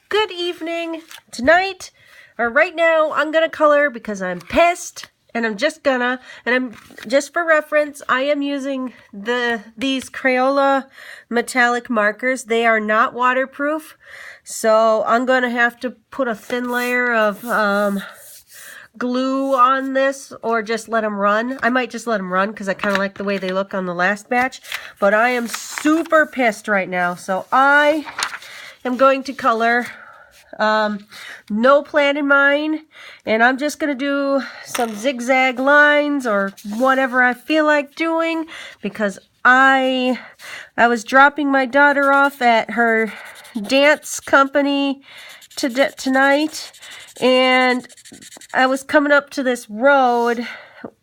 Good evening. Tonight, or right now, I'm gonna color because I'm pissed, and I'm just for reference, I am using these Crayola metallic markers. They are not waterproof, so I'm gonna have to put a thin layer of glue on this or just let them run. I might just let them run because I kind of like the way they look on the last batch, but I am super pissed right now, so I am going to color. No plan in mind, and I'm just gonna do some zigzag lines or whatever I feel like doing because I was dropping my daughter off at her dance company tonight, and I was coming up to this road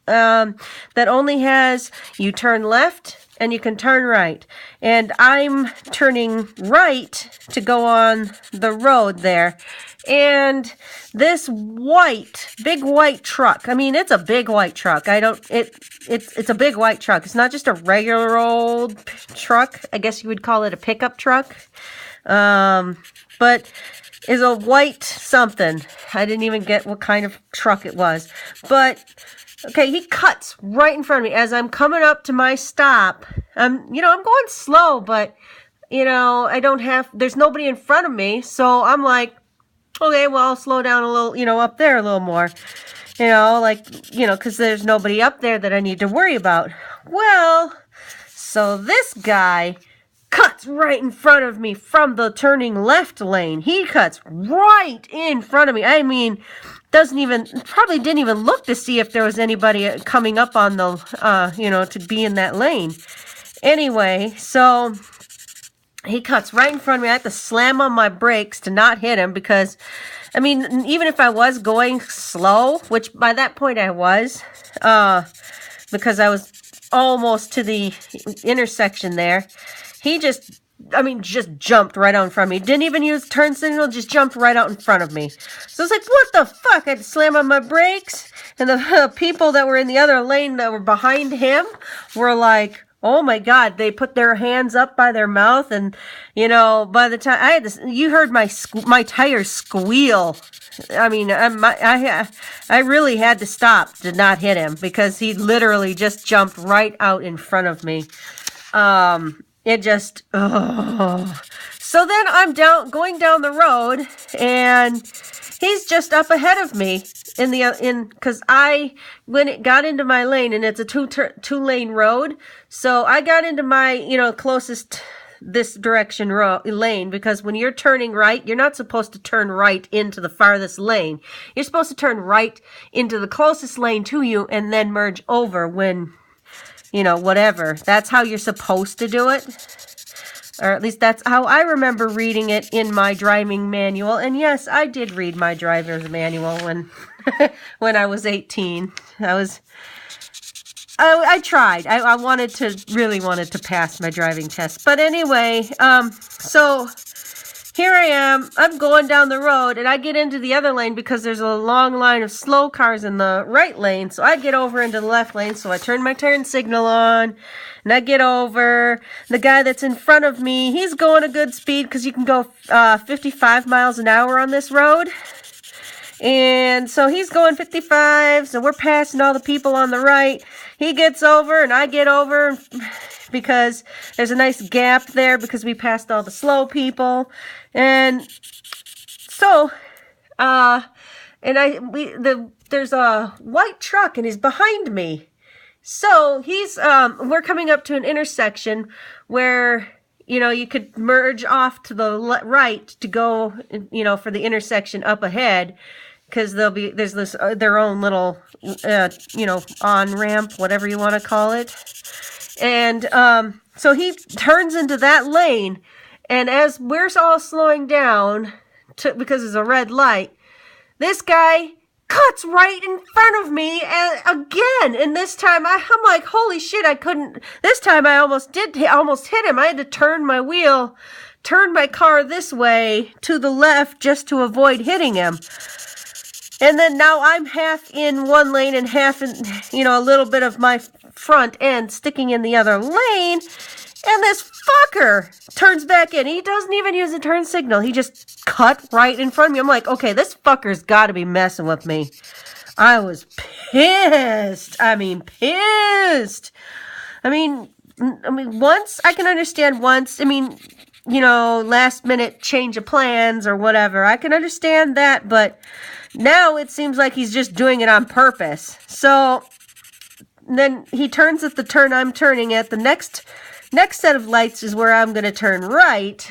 that only has, you turn left and you can turn right, and I'm turning right to go on the road there, and this big white truck, I mean, it's a big white truck. It's a big white truck. It's not just a regular old truck. I guess you would call it a pickup truck, but is a white something. I didn't even get what kind of truck it was, but okay, he cuts right in front of me as I'm coming up to my stop. I'm going slow, but, there's nobody in front of me. So I'm like, okay, well, I'll slow down a little, up there a little more, because there's nobody up there that I need to worry about. Well, so this guy cuts right in front of me from the turning left lane. He cuts right in front of me. I mean, probably didn't even look to see if there was anybody coming up on the, to be in that lane. Anyway, so he cuts right in front of me. I have to slam on my brakes to not hit him because, I mean, even if I was going slow, which by that point I was, because I was almost to the intersection there, he just jumped right out in front of me. Didn't even use turn signal, just jumped right out in front of me. So it's like, what the fuck? I had to slam on my brakes. And the people that were in the other lane that were behind him were like, oh my God, they put their hands up by their mouth. And, by the time you heard my tires squeal. I mean, I really had to stop to not hit him because he literally just jumped right out in front of me. So then I'm going down the road, and he's just up ahead of me because when it got into my lane, and it's a two lane road, so I got into my closest this direction lane, because when you're turning right, you're not supposed to turn right into the farthest lane. You're supposed to turn right into the closest lane to you and then merge over when whatever. That's how you're supposed to do it. Or at least that's how I remember reading it in my driving manual. And yes, I did read my driver's manual when I was 18. I tried. I really wanted to pass my driving test. But anyway, so here I am. I'm going down the road, and I get into the other lane because there's a long line of slow cars in the right lane. So I get over into the left lane. So I turn my turn signal on, and I get over. The guy that's in front of me, he's going a good speed because you can go 55 miles an hour on this road. And so he's going 55. So we're passing all the people on the right. He gets over, and I get over because there's a nice gap there because we passed all the slow people. And so, there's a white truck, and he's behind me. So we're coming up to an intersection where, you could merge off to the right to go, for the intersection up ahead, because there's this, their own little, on-ramp, whatever you want to call it. And, so he turns into that lane. And as we're all slowing down because it's a red light, this guy cuts right in front of me again. And this time I'm like, holy shit, I couldn't. This time I almost hit him. I had to turn my car this way to the left just to avoid hitting him. And then now I'm half in one lane and half in, a little bit of my front end sticking in the other lane. And this fucker turns back in. He doesn't even use a turn signal. He just cut right in front of me. I'm like, okay, this fucker's got to be messing with me. I was pissed. I mean, pissed. I mean, once I can understand once. I mean, you know, last minute change of plans or whatever. I can understand that, but now it seems like he's just doing it on purpose. So then he turns at the turn I'm turning at. The next set of lights is where I'm going to turn right.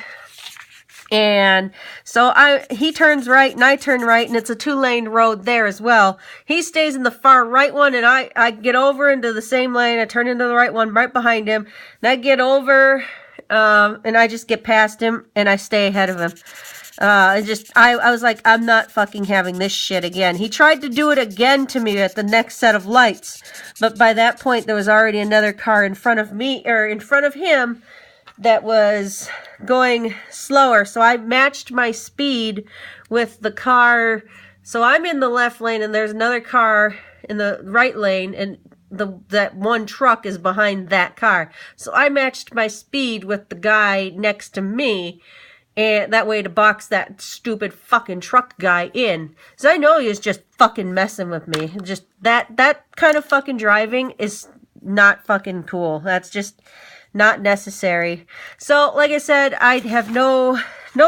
And so he turns right and I turn right, and it's a 2-lane road there as well. He stays in the far right one, and I get over into the same lane. I turn into the right one right behind him, and I get over, and I just get past him, and I stay ahead of him. I was like, I'm not fucking having this shit again. He tried to do it again to me at the next set of lights, but by that point there was already another car in front of me, or in front of him, that was going slower. So I matched my speed with the car. So I'm in the left lane, and there's another car in the right lane, and that one truck is behind that car. So I matched my speed with the guy next to me, and that way to box that stupid fucking truck guy in. So I know he was just fucking messing with me. Just that kind of fucking driving is not fucking cool. That's just not necessary. So, like I said, I have no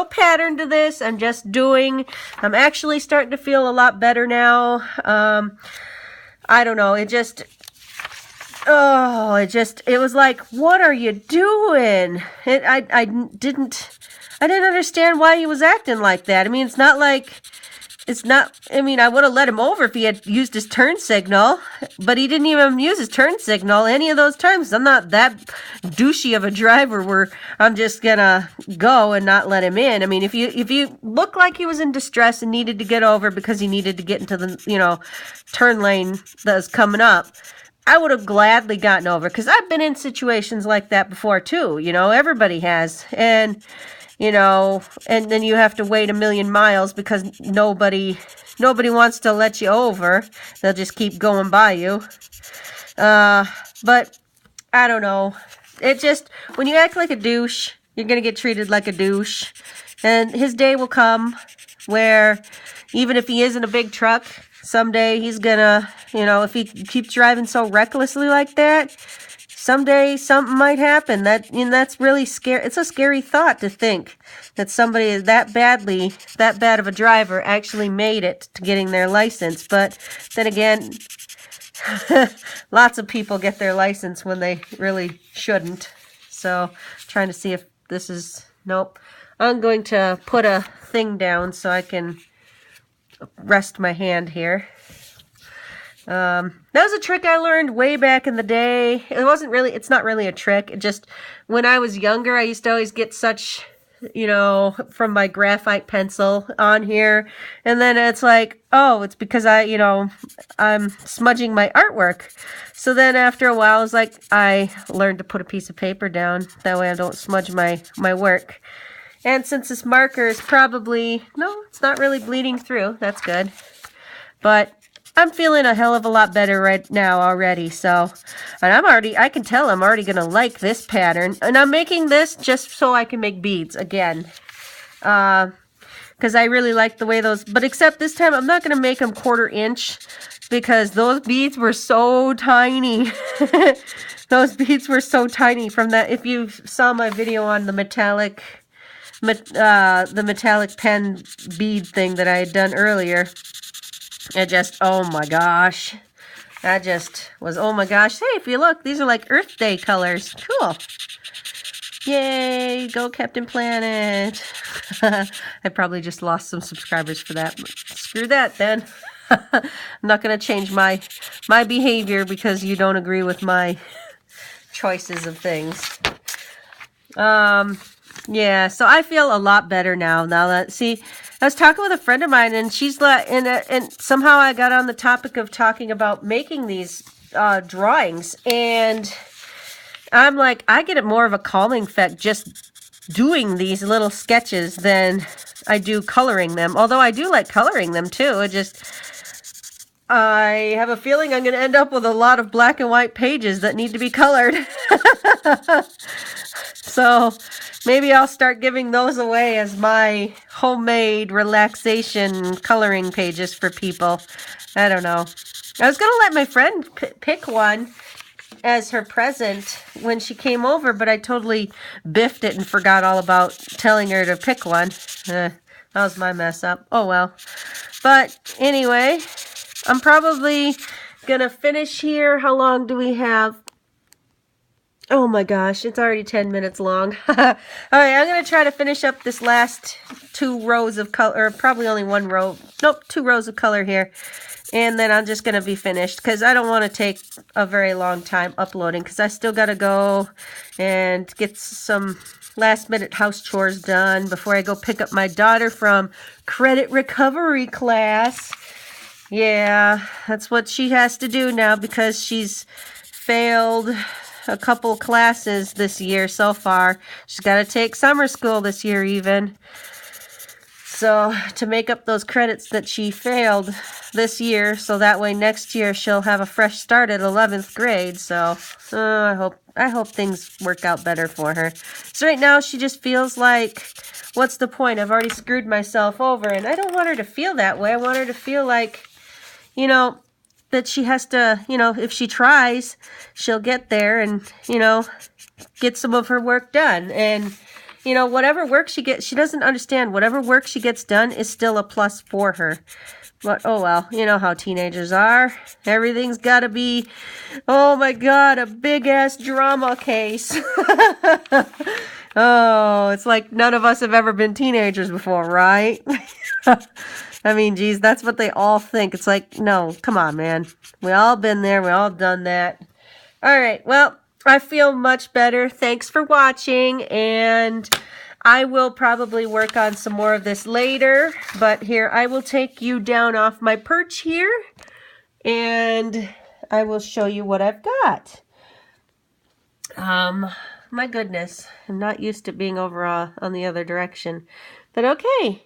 pattern to this. I'm actually starting to feel a lot better now. I don't know. It was like, what are you doing? I didn't understand why he was acting like that. I mean, I would have let him over if he had used his turn signal, but he didn't even use his turn signal any of those times. I'm not that douchey of a driver where I'm just gonna go and not let him in. I mean, if you look like he was in distress and needed to get over because he needed to get into the, turn lane that was coming up, I would have gladly gotten over, because I've been in situations like that before too. Everybody has. And and then you have to wait 1,000,000 miles because nobody wants to let you over. They'll just keep going by you. But I don't know. It just, when you act like a douche, you're going to get treated like a douche. And his day will come where even if he isn't a big truck, someday he's gonna, if he keeps driving so recklessly like that, someday something might happen. That's really scary. It's a scary thought to think that somebody is that bad of a driver actually made it to getting their license. But then again, lots of people get their license when they really shouldn't. So, trying to see if this is, nope. I'm going to put a thing down so I can rest my hand here. That was a trick I learned way back in the day. It's not really a trick. It just, when I was younger, I used to always get such, from my graphite pencil on here. And then it's like, oh, it's because I'm smudging my artwork. So then after a while, it's like, I learned to put a piece of paper down. That way I don't smudge my work. And since this marker is it's not really bleeding through. That's good. But I'm feeling a hell of a lot better right now already. So, and I can tell I'm already going to like this pattern. And I'm making this just so I can make beads again. Because I really like the way those, but except this time I'm not going to make them 1/4 inch because those beads were so tiny. Those beads were so tiny from that. If you saw my video on the metallic pen bead thing that I had done earlier, oh my gosh. That just was, oh my gosh. Hey, if you look, these are like Earth Day colors. Cool. Yay, go Captain Planet. I probably just lost some subscribers for that. But screw that then. I'm not going to change my behavior because you don't agree with my choices of things. Yeah, so I feel a lot better now that, see, I was talking with a friend of mine, and she's like, and somehow I got on the topic of talking about making these drawings, and I'm like, I get more of a calming effect just doing these little sketches than I do coloring them. Although I do like coloring them too. I have a feeling I'm going to end up with a lot of black and white pages that need to be colored. So maybe I'll start giving those away as my homemade relaxation coloring pages for people. I don't know. I was going to let my friend pick one as her present when she came over, but I totally biffed it and forgot all about telling her to pick one. That was my mess up. Oh well. But anyway, I'm probably gonna finish here. How long do we have? Oh my gosh, it's already 10 minutes long. All right, I'm gonna try to finish up this last 2 rows of color, or probably only 1 row. Nope, 2 rows of color here. And then I'm just going to be finished because I don't want to take a very long time uploading because I still got to go and get some last minute house chores done before I go pick up my daughter from credit recovery class. Yeah, that's what she has to do now because she's failed a couple classes this year so far. She's got to take summer school this year even. So to make up those credits that she failed this year, so that way next year she'll have a fresh start at 11th grade. So I hope things work out better for her. So right now she just feels like, what's the point? I've already screwed myself over, and I don't want her to feel that way. I want her to feel like, you know, that she has to, you know, if she tries, she'll get there and, you know, get some of her work done. And you know, whatever work she gets, she doesn't understand. Whatever work she gets done is still a plus for her. But, oh well, you know how teenagers are. Everything's got to be, oh my God, a big-ass drama case. Oh, it's like none of us have ever been teenagers before, right? I mean, geez, that's what they all think. It's like, no, come on, man. We all been there. We all done that. All right, well, I feel much better. Thanks for watching, and I will probably work on some more of this later, but here, I will take you down off my perch here, and I will show you what I've got. My goodness, I'm not used to being over on the other direction, but okay.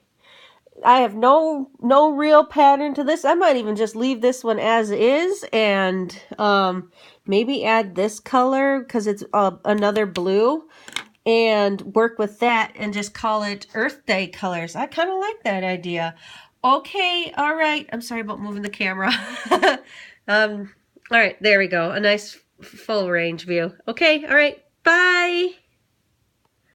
I have no real pattern to this. I might even just leave this one as is and maybe add this color because it's another blue and work with that and just call it Earth Day colors. I kind of like that idea. Okay, all right. I'm sorry about moving the camera. All right, there we go. A nice full range view. Okay, all right. Bye.